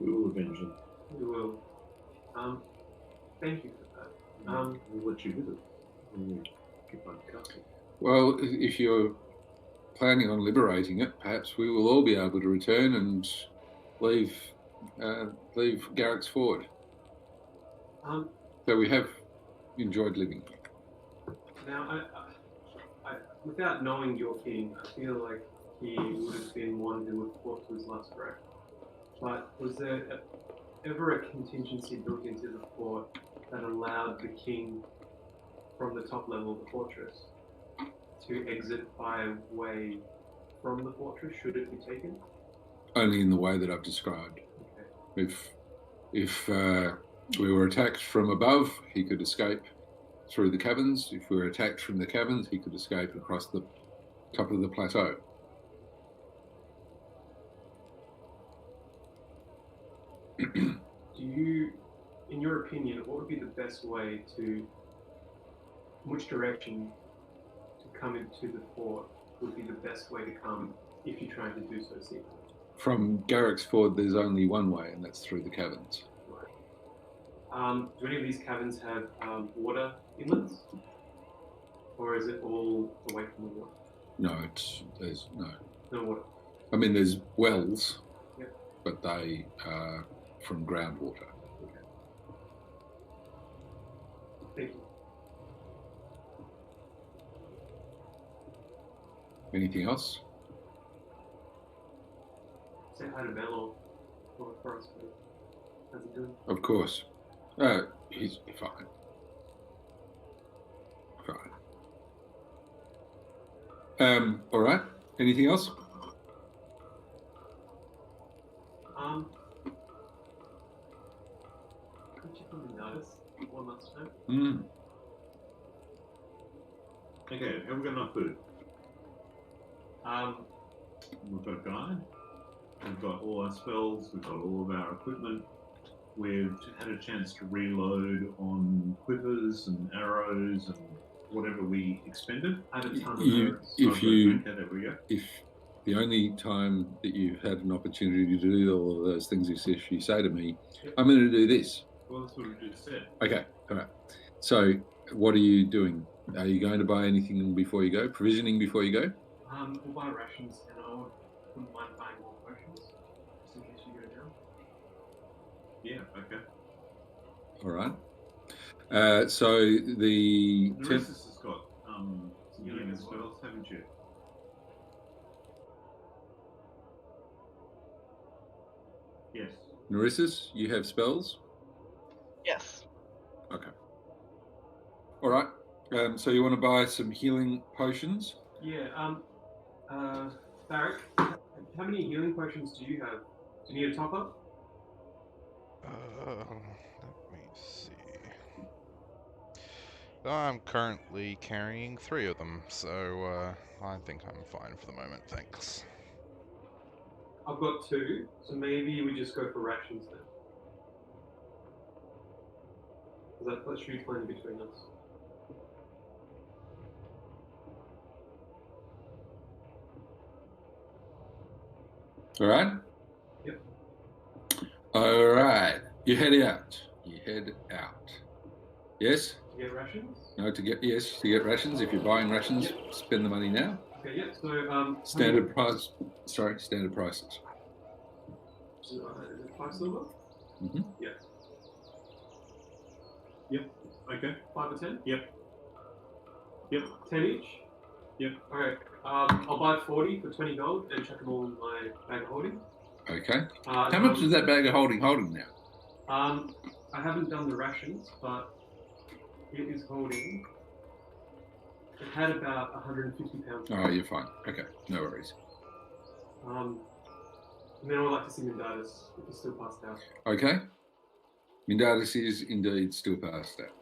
Speaker 2: We will avenge them.
Speaker 5: We will. Thank you for that.
Speaker 2: We'll let you with it. We'll get back to the castle.
Speaker 1: Well, if you're planning on liberating it, perhaps we will all be able to return and leave Garrick's Ford. So we have enjoyed living here.
Speaker 5: Now, I, without knowing your king, I feel like he would have been one who would have fought to his last breath. But was there ever a contingency built into the fort that allowed the king from the top level of the fortress to exit by way from the fortress should it be taken?
Speaker 1: Only in the way that I've described.
Speaker 5: Okay.
Speaker 1: If we were attacked from above, he could escape through the caverns. If we were attacked from the caverns, he could escape across the top of the plateau.
Speaker 5: Do you, in your opinion, what would be the best way to, which direction to come into the fort would be the best way to come if you're trying to do so secretly?
Speaker 1: From Garrick's Ford, there's only one way, and that's through the caverns.
Speaker 5: Right. Do any of these caverns have water inlets? Or is it all away from the water?
Speaker 1: No, there's no.
Speaker 5: No water.
Speaker 1: I mean, there's wells,
Speaker 5: Yep.
Speaker 1: but they are from groundwater.
Speaker 5: Okay. Thank you.
Speaker 1: Anything else?
Speaker 5: Say hi to Bell or Forrest, please. How's he doing?
Speaker 1: Of course. He's fine. Fine. All right. Anything else?
Speaker 5: Could you probably notice one last time?
Speaker 2: Okay, have we got enough food?
Speaker 5: Um,
Speaker 2: We've got a guide. We've got all our spells. We've got all of our equipment. We've had a chance to reload on quivers and arrows and whatever we expended.
Speaker 5: I had a ton of arrows.
Speaker 2: Okay, there we go.
Speaker 1: If the only time that you've had an opportunity to do all of those things is if you say to me, I'm going to do this.
Speaker 2: Well, that's what we just said.
Speaker 1: Okay, all right. So what are you doing? Are you going to buy anything before you go? Provisioning before you go?
Speaker 5: We'll buy rations and I wouldn't mind buying more potions, just in case you go down.
Speaker 2: Yeah, okay.
Speaker 1: All right. So the...
Speaker 2: Neresis has got some healing as well, haven't you? Yes.
Speaker 1: Neresis, you have spells?
Speaker 3: Yes.
Speaker 1: Okay. All right. So you want to buy some healing potions?
Speaker 5: Yeah, Barrick, how many healing potions do you have? Do you need a top up?
Speaker 4: Let me see. I'm currently carrying 3 of them, so I think I'm fine for the moment, thanks.
Speaker 5: I've got 2, so maybe we just go for rations then. That should be plenty between us.
Speaker 1: All right?
Speaker 5: Yep.
Speaker 1: All right. You head out. Yes?
Speaker 5: To get rations?
Speaker 1: No, to get rations. If you're buying rations, spend the money now.
Speaker 5: Okay, yeah, so...
Speaker 1: Standard prices.
Speaker 5: Is it 5 silver?
Speaker 1: Mm-hmm.
Speaker 5: Yeah.
Speaker 2: Yep. Okay.
Speaker 5: 5 or 10?
Speaker 2: Yep.
Speaker 5: 10 each?
Speaker 2: Yep.
Speaker 5: Alright, I'll buy 40 for 20 gold and chuck them all in my bag of holding.
Speaker 1: Okay. How much is that bag of holding now?
Speaker 5: I haven't done the rations, but it is holding. It had about 150 pounds.
Speaker 1: Oh, you're fine. Okay, no worries.
Speaker 5: And then I would like to see Mindatus if he's still passed out.
Speaker 1: Okay. Mindatus is indeed still passed out.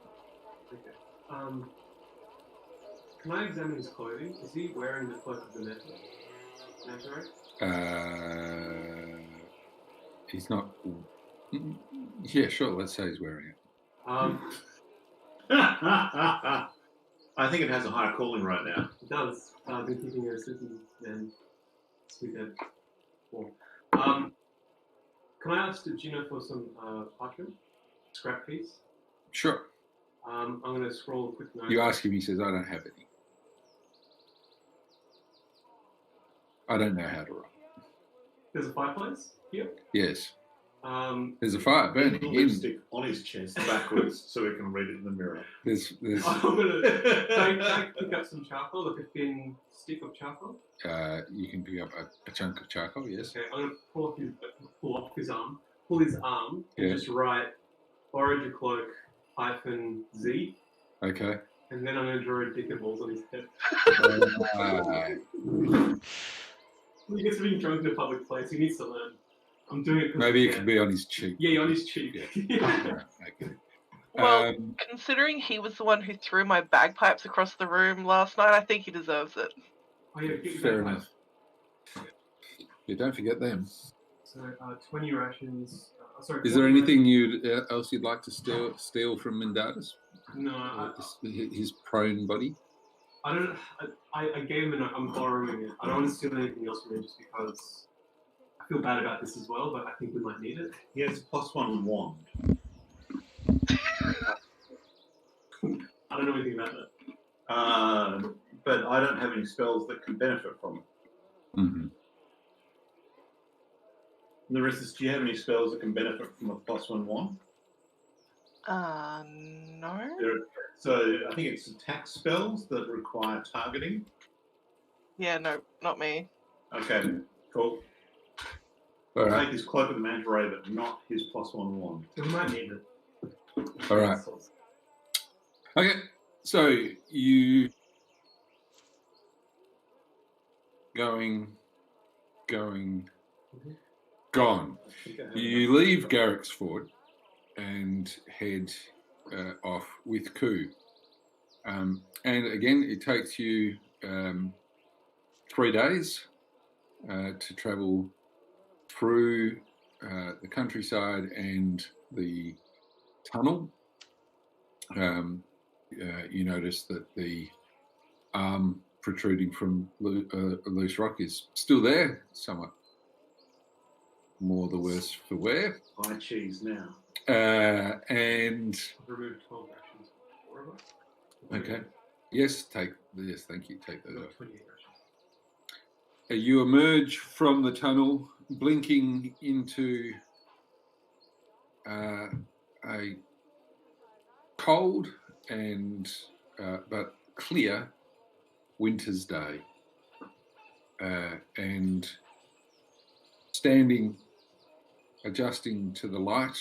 Speaker 5: Okay. Can I examine his clothing? Is he wearing the cloak of the Metzu?
Speaker 1: He's not. Yeah, sure. Let's say he's wearing it.
Speaker 2: I think it has a higher cooling right now.
Speaker 5: It does. I've been keeping her sleeping and sleep dead. Cool. Can I ask Gino for some parchment? Scrap piece?
Speaker 1: Sure.
Speaker 5: I'm going to scroll a quick note.
Speaker 1: You ask him, he says, I don't have any. I don't know how to write.
Speaker 5: There's a fireplace here.
Speaker 1: Yes. There's a
Speaker 5: I'm
Speaker 1: fire
Speaker 2: There's
Speaker 1: burning.
Speaker 2: a lipstick on his chest backwards so he can read it in the mirror.
Speaker 1: There's
Speaker 5: going to can I pick up some charcoal, like a thin stick of charcoal.
Speaker 1: you can pick up a chunk of charcoal, yes.
Speaker 5: Okay, I'm going to pull his arm, and
Speaker 1: Yeah.
Speaker 5: just write forage a cloak -Z,
Speaker 1: Okay.
Speaker 5: and then I'm going to draw a dick and balls on his head. He gets being drunk in a public place. He needs to learn. I'm doing it.
Speaker 1: Maybe it could be on his cheek.
Speaker 5: Yeah, on his cheek.
Speaker 1: Yeah. Okay.
Speaker 3: Well, considering he was the one who threw my bagpipes across the room last night, I think he deserves it.
Speaker 5: Oh, yeah, get your
Speaker 1: Fair
Speaker 5: bagpipes.
Speaker 1: enough. Yeah, don't forget them.
Speaker 5: So 20 rations. Sorry.
Speaker 1: Is there
Speaker 5: 40
Speaker 1: anything else you'd like to steal from Mendatus?
Speaker 5: rations. No,
Speaker 1: His prone body?
Speaker 5: I don't. I gave him a note. I'm borrowing it. I don't want to steal anything else from him just because I feel bad about this as well, but I think we might need it.
Speaker 2: He has a +1 wand.
Speaker 5: I don't know anything about that.
Speaker 2: But I don't have any spells that can benefit from it.
Speaker 1: Mm-hmm.
Speaker 2: Narissa, do you have any spells that can benefit from a +1 wand?
Speaker 3: No.
Speaker 2: So I think it's attack spells that require targeting.
Speaker 3: Yeah, no, not me.
Speaker 2: Okay, cool.
Speaker 1: All right.
Speaker 2: Take his cloak of the manta ray, but not his +1 wand.
Speaker 5: So we might need it.
Speaker 1: All right. Okay. So you gone. You leave Garrick's Fort and head off with Koo. And again, it takes you 3 days to travel through the countryside and the tunnel. You notice that the arm protruding from loose rock is still there, somewhat more the worse for wear.
Speaker 2: High cheese now.
Speaker 5: Remove
Speaker 1: And
Speaker 5: 12 rations. Forever.
Speaker 1: okay, yes, thank you. Take those off.
Speaker 5: 28 rations.
Speaker 1: You emerge from the tunnel, blinking into a cold and but clear winter's day, and standing, adjusting to the light,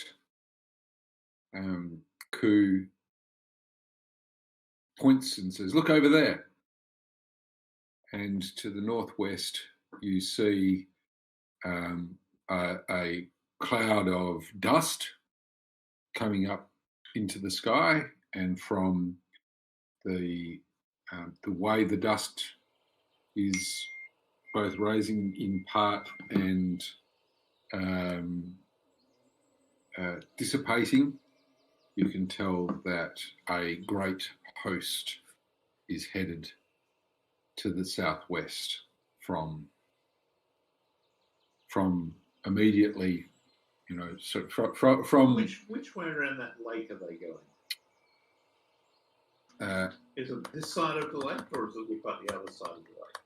Speaker 1: Koo points and says, "Look over there." And to the northwest, you see a cloud of dust coming up into the sky, and from the way the dust is both rising in part and dissipating, you can tell that a great host is headed to the southwest from immediately, so from
Speaker 2: Which way around that lake are they going?
Speaker 1: uh,
Speaker 2: Is it this side of the lake, or does it look like the other side of the lake?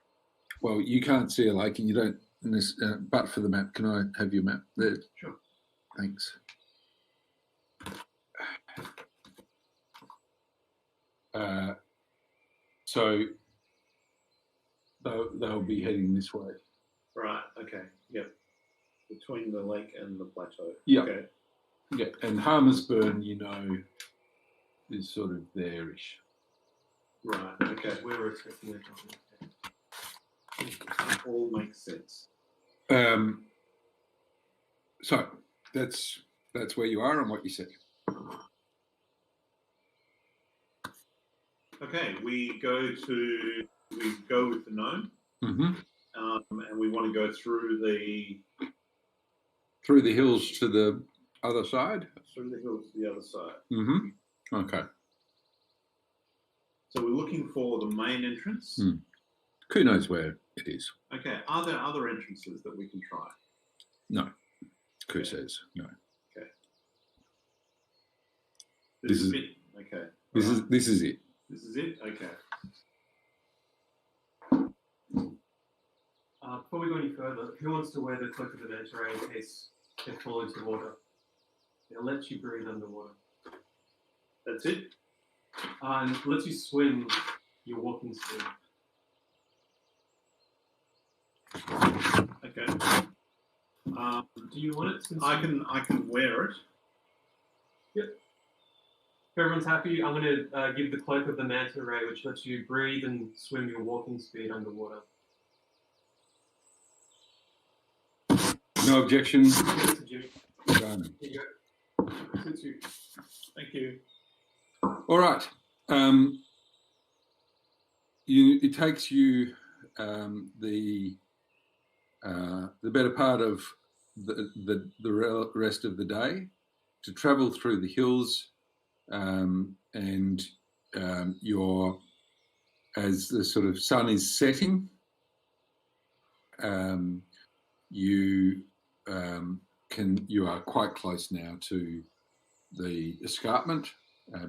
Speaker 1: well, you can't see a lake, and you don't. But for the map, can I have your map there?
Speaker 5: Sure.
Speaker 1: Thanks. So they'll be heading this way.
Speaker 2: Right. Okay. Yep. Between the lake and the plateau.
Speaker 1: Yeah.
Speaker 2: Okay.
Speaker 1: Yeah, and Harmersburn, is sort of there-ish.
Speaker 2: Right. Okay.
Speaker 5: We were expecting that.
Speaker 2: All makes sense.
Speaker 1: So that's where you are and what you said.
Speaker 2: Okay. We go with the gnome,
Speaker 1: Mm-hmm.
Speaker 2: and we want to go through the
Speaker 1: hills to the other side.
Speaker 2: hills to the other side.
Speaker 1: Mm-hmm. Okay.
Speaker 2: So we're looking for the main entrance.
Speaker 1: Who knows where it is?
Speaker 2: Okay. Are there other entrances that we can try?
Speaker 1: No. Who says no?
Speaker 2: Okay.
Speaker 1: This is
Speaker 2: it. Okay.
Speaker 1: This is it.
Speaker 2: This is it. Okay.
Speaker 5: Before we go any further, who wants to wear the cloak of the manta ray in case they fall into water? It lets you breathe underwater.
Speaker 2: That's it.
Speaker 5: And lets you swim your walking speed.
Speaker 2: Okay.
Speaker 5: Do you want it? Since
Speaker 2: I can wear it.
Speaker 5: Yep. If everyone's happy, I'm going to give the cloak of the manta ray, which lets you breathe and swim your walking speed underwater.
Speaker 1: No objection.
Speaker 5: Jimmy.
Speaker 1: Done.
Speaker 5: Here you go. Since you.
Speaker 2: Thank you.
Speaker 1: All right. It takes you the better part of the rest of the day to travel through the hills, and as the sort of sun is setting, you are quite close now to the escarpment.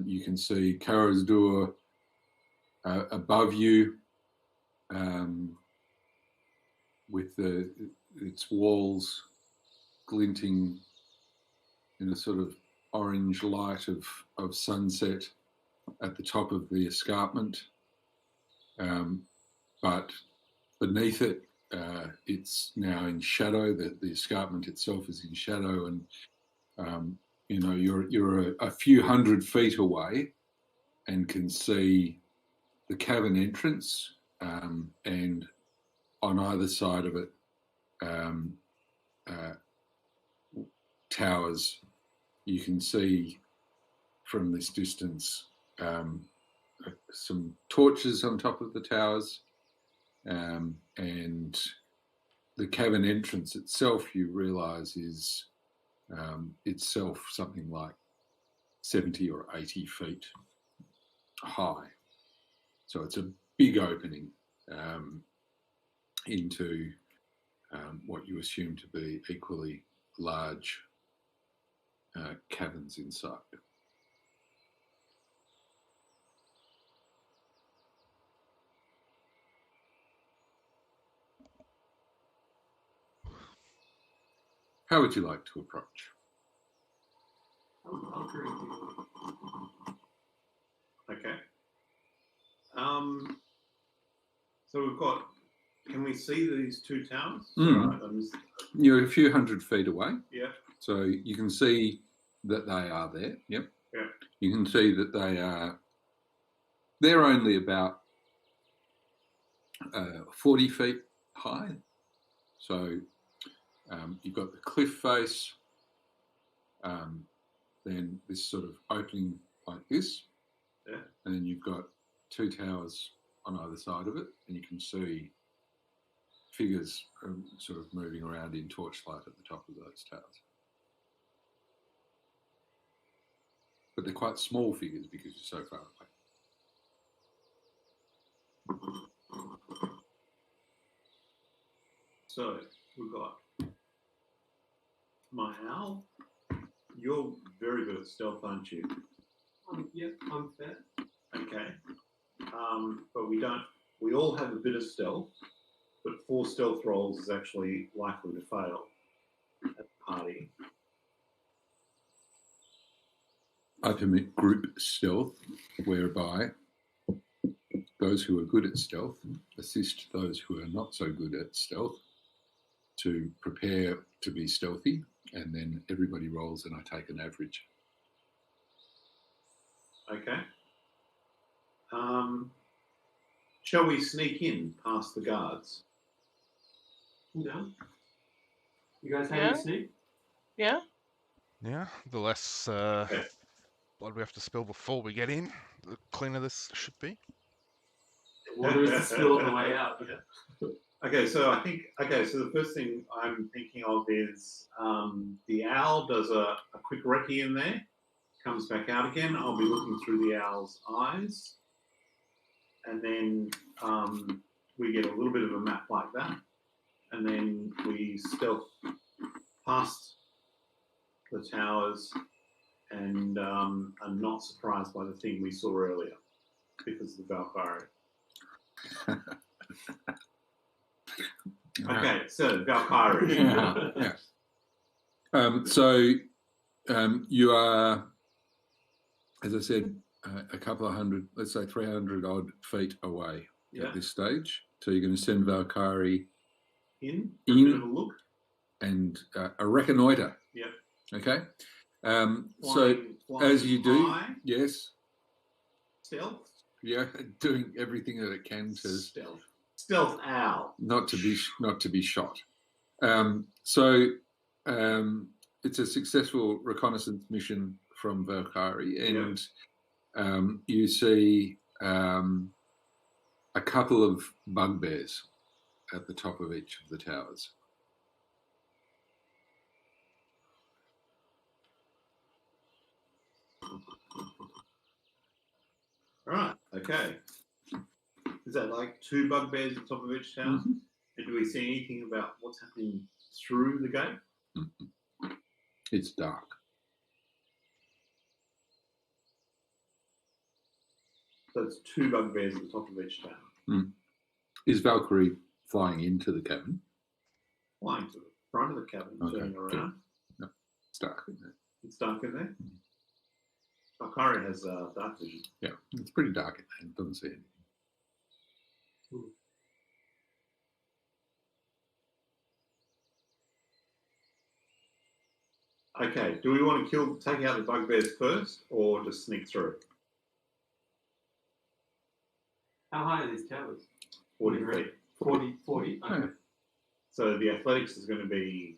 Speaker 1: You can see Karasdur above you, with its walls glinting in a sort of orange light of sunset at the top of the escarpment. But beneath it, it's now in shadow. The escarpment itself is in shadow, and you're a few hundred feet away and can see the cavern entrance, and on either side of it, towers. You can see from this distance some torches on top of the towers, and the cavern entrance itself, you realise, is itself something like 70 or 80 feet high. So it's a big opening into what you assume to be equally large caverns inside. How would you like to approach?
Speaker 5: I'll agree with you.
Speaker 2: Okay. So we've got. Can we see these two towers? Right,
Speaker 1: You're a few hundred feet away.
Speaker 2: Yeah.
Speaker 1: So you can see that they are there. Yep.
Speaker 2: Yeah.
Speaker 1: You can see that they're only about 40 feet high. So you've got the cliff face, then this sort of opening like this.
Speaker 2: Yeah.
Speaker 1: And then you've got two towers on either side of it, and you can see figures sort of moving around in torchlight at the top of those towers. But they're quite small figures because you're so far away.
Speaker 2: So we've got my owl. You're very good at stealth, aren't you?
Speaker 5: Yep, I'm fair.
Speaker 2: Okay. But we all have a bit of stealth, but 4 stealth rolls is actually likely to fail at the party.
Speaker 1: I permit group stealth, whereby those who are good at stealth assist those who are not so good at stealth to prepare to be stealthy, and then everybody rolls and I take an average.
Speaker 2: Okay. Shall we sneak in past the guards?
Speaker 5: Yeah. You guys have
Speaker 3: Yeah.
Speaker 5: any sneak?
Speaker 3: Yeah?
Speaker 4: Yeah, the less blood we have to spill before we get in, the cleaner this should be.
Speaker 5: Water is the spill on the way out. Yeah.
Speaker 2: Okay, so the first thing I'm thinking of is the owl does a quick recce in there, comes back out again. I'll be looking through the owl's eyes. and then we get a little bit of a map like that, and then we stealth past the towers and are not surprised by the thing we saw earlier because of the Valkyrie. Okay, so Valkyrie.
Speaker 1: You are, as I said, a couple of hundred, let's say 300 odd feet away at this stage. So you're going to send Valkyrie
Speaker 2: in a bit of a look
Speaker 1: and a reconnoiter.
Speaker 2: Yep.
Speaker 1: Okay.
Speaker 2: Flying
Speaker 1: as you do,
Speaker 2: high.
Speaker 1: yes.
Speaker 2: Stealth.
Speaker 1: Yeah, doing everything that it can to
Speaker 2: stealth owl.
Speaker 1: Not to be shot. It's a successful reconnaissance mission from Valkyrie, and you see a couple of bugbears at the top of each of the towers.
Speaker 2: Right. Okay. Is that like 2 bugbears at the top of each tower?
Speaker 1: Mm-hmm.
Speaker 2: And do we see anything about what's happening through the gate?
Speaker 1: Mm-hmm. It's dark.
Speaker 2: So it's 2 bugbears at the top of each tower.
Speaker 1: Mm. Is Valkyrie flying into the cavern?
Speaker 2: Flying to the front of the cavern, turning around.
Speaker 1: No, it's dark in there.
Speaker 2: It's dark in there? Valkyrie has dark vision.
Speaker 1: Yeah, it's pretty dark in there. It doesn't see anything.
Speaker 2: Okay, do we want to take out the bugbears first, or just sneak through?
Speaker 5: How high are these towers?
Speaker 2: 40 feet.
Speaker 5: 40. Okay.
Speaker 2: So the athletics is going to be...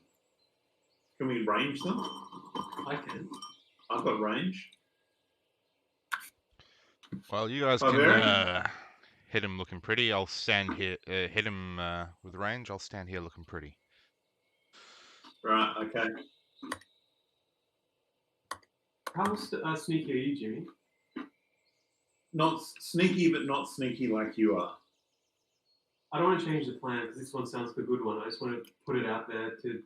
Speaker 2: Can we range them?
Speaker 5: I can.
Speaker 2: I've got range.
Speaker 4: Well, you guys can hit him looking pretty. I'll stand here. Hit him with range. I'll stand here looking pretty.
Speaker 2: Right, okay.
Speaker 5: How sneaky are you, Jimmy?
Speaker 2: Not sneaky, but not sneaky like you are.
Speaker 5: I don't want to change the plan because this one sounds like a good one. I just want to put it out there to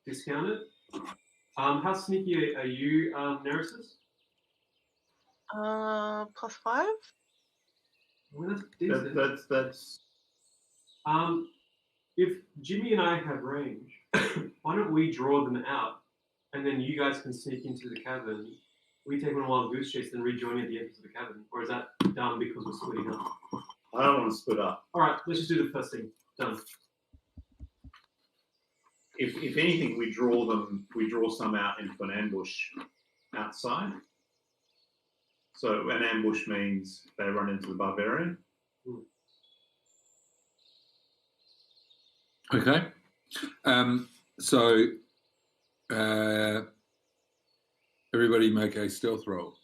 Speaker 5: discount it. How sneaky are you, Neresis?
Speaker 3: +5.
Speaker 5: Well, that's decent.
Speaker 2: That's.
Speaker 5: If Jimmy and I have range, why don't we draw them out, and then you guys can sneak into the cavern. We take on a wild goose chase and rejoin at the entrance of the cavern, or is that done because we're splitting up?
Speaker 2: I don't want to split up.
Speaker 5: All right, let's just do the first thing. Done.
Speaker 2: If anything, we draw some out into an ambush outside. So an ambush means they run into the barbarian.
Speaker 1: Okay. Everybody make a stealth roll.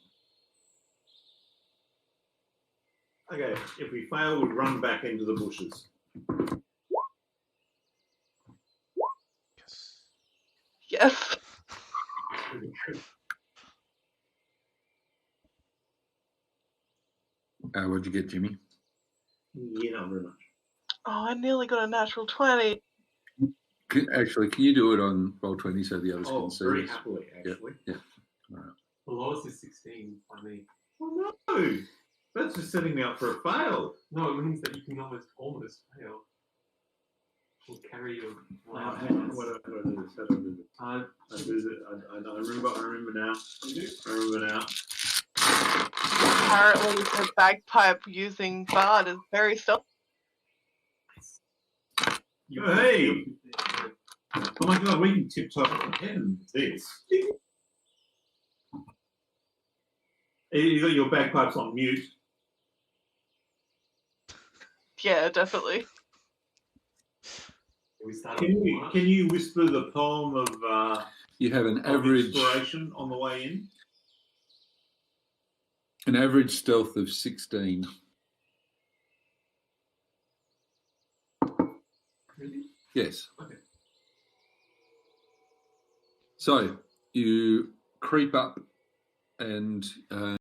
Speaker 2: Okay, if we fail, we run back into the bushes.
Speaker 3: Yes.
Speaker 1: What'd you get, Jimmy?
Speaker 2: Yeah, not very much.
Speaker 3: Oh, I nearly got a natural 20.
Speaker 1: Can you do it on Roll20 so the others can see?
Speaker 2: Very
Speaker 1: this?
Speaker 2: happily, actually.
Speaker 1: Yeah. All right.
Speaker 5: The lowest is 16 by me.
Speaker 2: Oh no! That's just setting me up for a fail.
Speaker 5: No, it means that you can almost fail. We'll carry your loud
Speaker 2: What do I do this? How do I do this? I remember now. I remember now.
Speaker 3: Apparently, the bagpipe using Bard is very stealthy.
Speaker 2: Hey! Oh my god, we can tip-top ahead of this. You got your bagpipes on mute.
Speaker 3: Yeah, definitely.
Speaker 2: Can you whisper the poem of
Speaker 1: you have an average
Speaker 2: inspiration on the way in?
Speaker 1: An average stealth of 16.
Speaker 5: Really?
Speaker 1: Yes.
Speaker 5: Okay.
Speaker 1: So you creep up and